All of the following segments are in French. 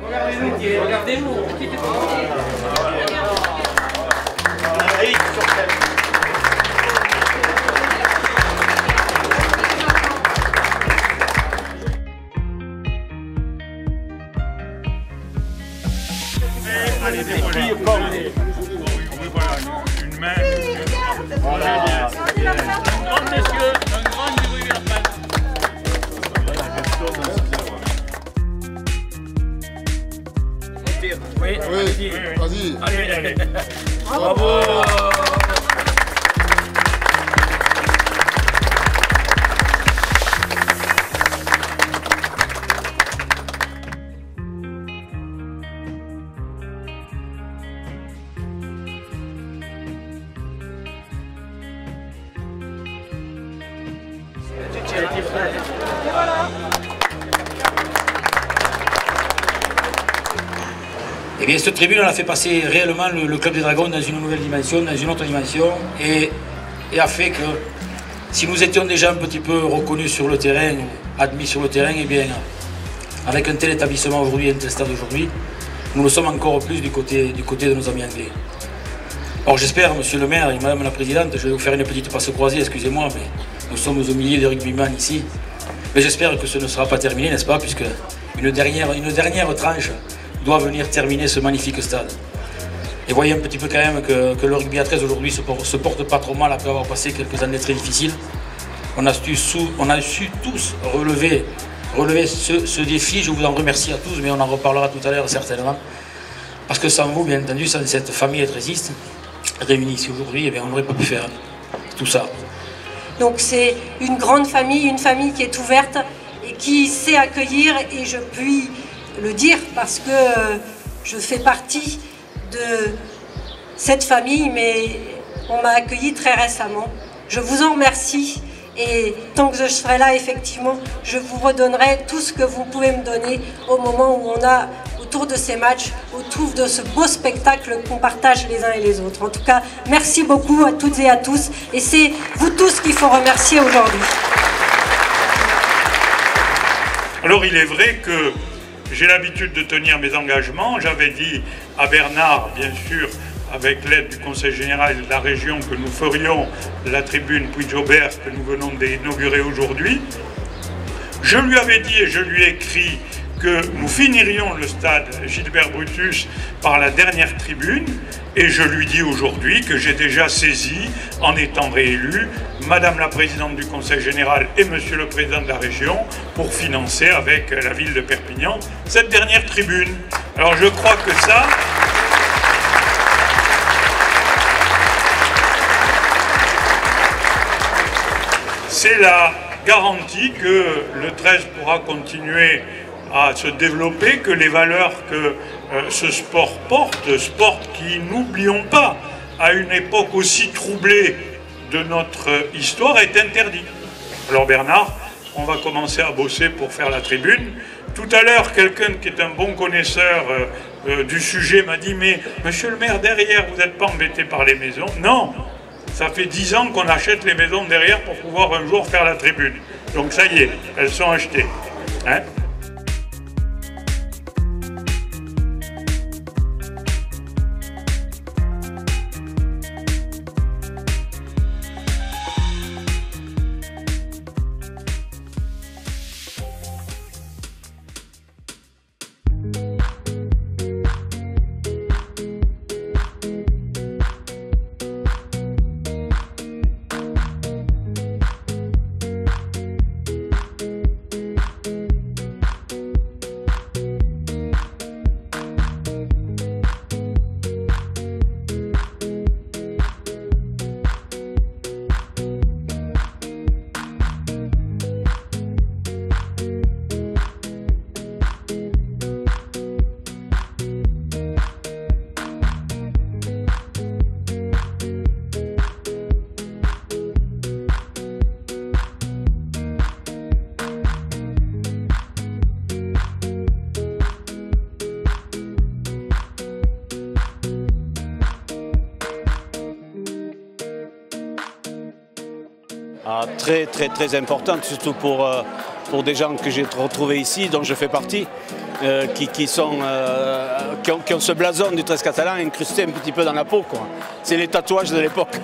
Regardez-nous. Allez, déroulez. Oui, voilà, une main. Voilà. Un grand monsieur, un grand du Oui, vas-y. Allez. Bravo. Eh bien, cette tribune, elle a fait passer réellement le Club des Dragons dans une nouvelle dimension, dans une autre dimension, et a fait que si nous étions déjà un petit peu reconnus sur le terrain, admis sur le terrain, eh bien, avec un tel établissement aujourd'hui, un tel stade aujourd'hui, nous le sommes encore plus du côté de nos amis anglais. Alors j'espère, monsieur le maire et madame la présidente, je vais vous faire une petite passe croisée, excusez-moi, mais nous sommes au milieu des rugbyman ici. Mais j'espère que ce ne sera pas terminé, n'est-ce pas, puisque une dernière tranche doit venir terminer ce magnifique stade. Et voyez un petit peu quand même que le rugby à 13 aujourd'hui se porte pas trop mal après avoir passé quelques années très difficiles. On a su tous relever ce défi. Je vous en remercie à tous, mais on en reparlera tout à l'heure certainement. Parce que sans vous, bien entendu, sans cette famille étrésiste réunie ici aujourd'hui, eh on n'aurait pas pu faire tout ça. Donc c'est une grande famille, une famille qui est ouverte et qui sait accueillir, et je puis le dire parce que je fais partie de cette famille, mais on m'a accueilli très récemment. Je vous en remercie, et tant que je serai là, effectivement, je vous redonnerai tout ce que vous pouvez me donner au moment où on a, autour de ces matchs, autour de ce beau spectacle qu'on partage les uns et les autres. En tout cas, merci beaucoup à toutes et à tous, et c'est vous tous qu'il faut remercier aujourd'hui. Alors il est vrai que j'ai l'habitude de tenir mes engagements. J'avais dit à Bernard, bien sûr, avec l'aide du Conseil général de la région, que nous ferions la tribune Puy-Jaubert que nous venons d'inaugurer aujourd'hui. Je lui avais dit et je lui ai écrit que nous finirions le stade Gilbert Brutus par la dernière tribune, et je lui dis aujourd'hui que j'ai déjà saisi, en étant réélu, Madame la Présidente du Conseil Général et Monsieur le Président de la Région pour financer avec la ville de Perpignan cette dernière tribune. Alors je crois que ça... c'est la garantie que le 13 pourra continuer à se développer, que les valeurs que ce sport porte, sport qui, n'oublions pas, à une époque aussi troublée de notre histoire, est interdit. Alors Bernard, on va commencer à bosser pour faire la tribune. Tout à l'heure, quelqu'un qui est un bon connaisseur du sujet m'a dit « Mais monsieur le maire, derrière, vous n'êtes pas embêté par les maisons ?» Non, ça fait 10 ans qu'on achète les maisons derrière pour pouvoir un jour faire la tribune. Donc ça y est, elles sont achetées. Hein ? Très importante, surtout pour des gens que j'ai retrouvés ici, dont je fais partie. qui ont ce blason du 13 catalan incrusté un petit peu dans la peau. C'est les tatouages de l'époque.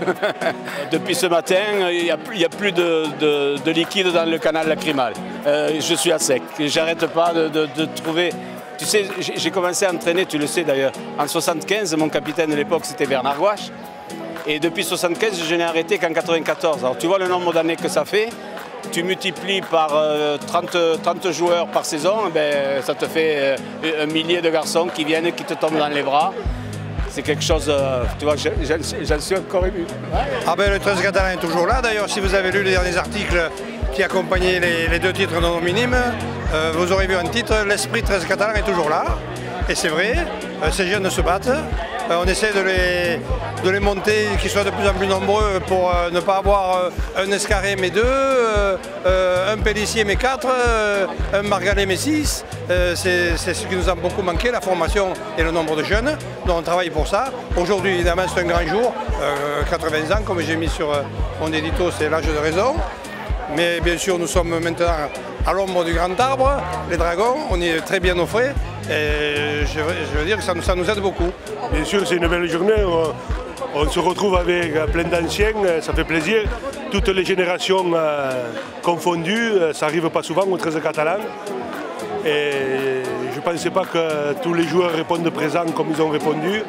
Depuis ce matin, il n'y a plus de liquide dans le canal lacrymal. Je suis à sec. J'arrête pas de trouver... Tu sais, j'ai commencé à entraîner, tu le sais d'ailleurs, en 75, mon capitaine de l'époque c'était Bernard Gouache. Et depuis 75, je n'ai arrêté qu'en 94. Alors tu vois le nombre d'années que ça fait, tu multiplies par 30 joueurs par saison, ben, ça te fait un millier de garçons qui viennent, qui te tombent dans les bras. C'est quelque chose, tu vois, j'en suis encore ému. Ah ben, le 13 catalan est toujours là. D'ailleurs, si vous avez lu les derniers articles qui accompagnaient les deux titres non minimes, vous aurez vu un titre, l'esprit 13 catalan est toujours là. Et c'est vrai, ces jeunes se battent. On essaie de les monter, qu'ils soient de plus en plus nombreux pour ne pas avoir un Escarré mais 2, un Pellissier mais 4, un Margalet mais 6. C'est ce qui nous a beaucoup manqué, la formation et le nombre de jeunes. Donc on travaille pour ça. Aujourd'hui, évidemment, c'est un grand jour, 80 ans, comme j'ai mis sur mon édito, c'est l'âge de raison. Mais bien sûr, nous sommes maintenant à l'ombre du grand arbre, les dragons, on est très bien au frais. Et je veux dire que ça nous aide beaucoup. Bien sûr, c'est une belle journée. On se retrouve avec plein d'anciens, ça fait plaisir. Toutes les générations confondues, ça n'arrive pas souvent au 13 catalan. Et je ne pensais pas que tous les joueurs répondent présents comme ils ont répondu.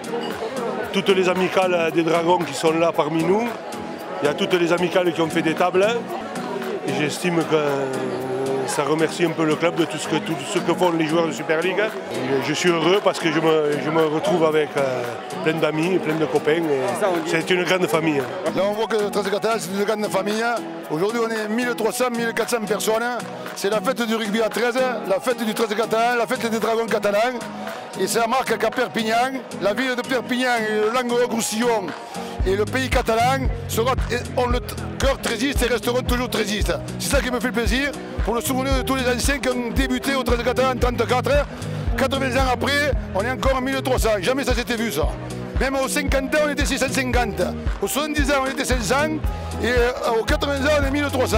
Toutes les amicales des dragons qui sont là parmi nous. Il y a toutes les amicales qui ont fait des tables. Et j'estime que ça remercie un peu le club de tout ce que font les joueurs de Super League. Je suis heureux parce que je me retrouve avec plein d'amis, plein de copains. C'est une grande famille. Là, on voit que le 13 catalan, c'est une grande famille. Aujourd'hui, on est 1300, 1400 personnes. C'est la fête du rugby à 13, la fête du 13 catalan, la fête des dragons catalans. Et ça marque qu'à Perpignan, la ville de Perpignan et le Languedoc-Roussillon et le pays catalan ont le cœur trésiste et resteront toujours trésistes. C'est ça qui me fait plaisir, pour le souvenir de tous les anciens qui ont débuté au 13 catalan en 1934. 80 ans après, on est encore en 1300. Jamais ça s'était vu ça. Même aux 50 ans, on était 650. Aux 70 ans, on était 500. Et aux 80 ans, on est 1300.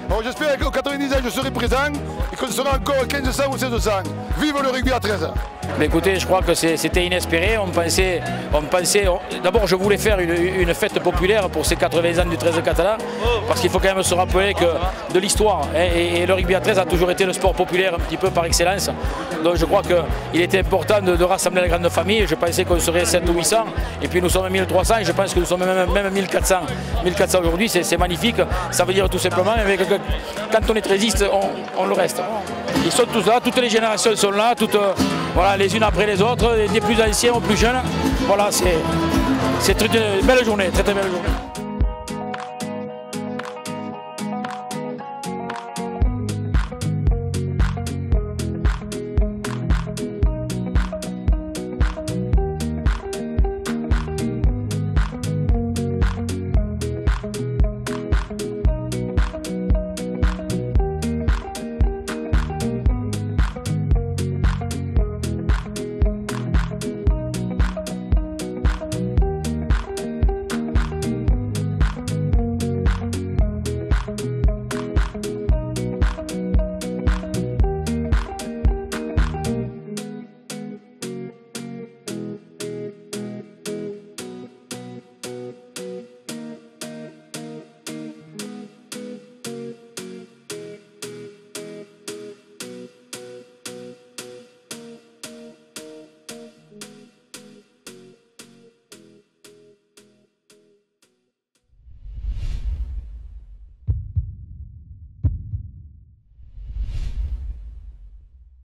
Alors j'espère qu'aux 90 ans, je serai présent et qu'on sera encore 1500 ou 1600. Vive le rugby à 13. Mais écoutez, je crois que c'était inespéré. On pensait d'abord, je voulais faire une fête populaire pour ces 80 ans du 13 catalan, parce qu'il faut quand même se rappeler que de l'histoire, et le rugby à 13 a toujours été le sport populaire un petit peu par excellence. Donc je crois qu'il était important de rassembler la grande famille. Je pensais qu'on serait 700 ou 800, et puis nous sommes 1300, et je pense que nous sommes même 1400. 1400 aujourd'hui, c'est magnifique. Ça veut dire tout simplement que quand on est trésiste, on le reste. Ils sont tous là, toutes les générations sont là, toutes, voilà, les unes après les autres, des plus anciens aux plus jeunes. Voilà, c'est une belle journée, très très belle journée.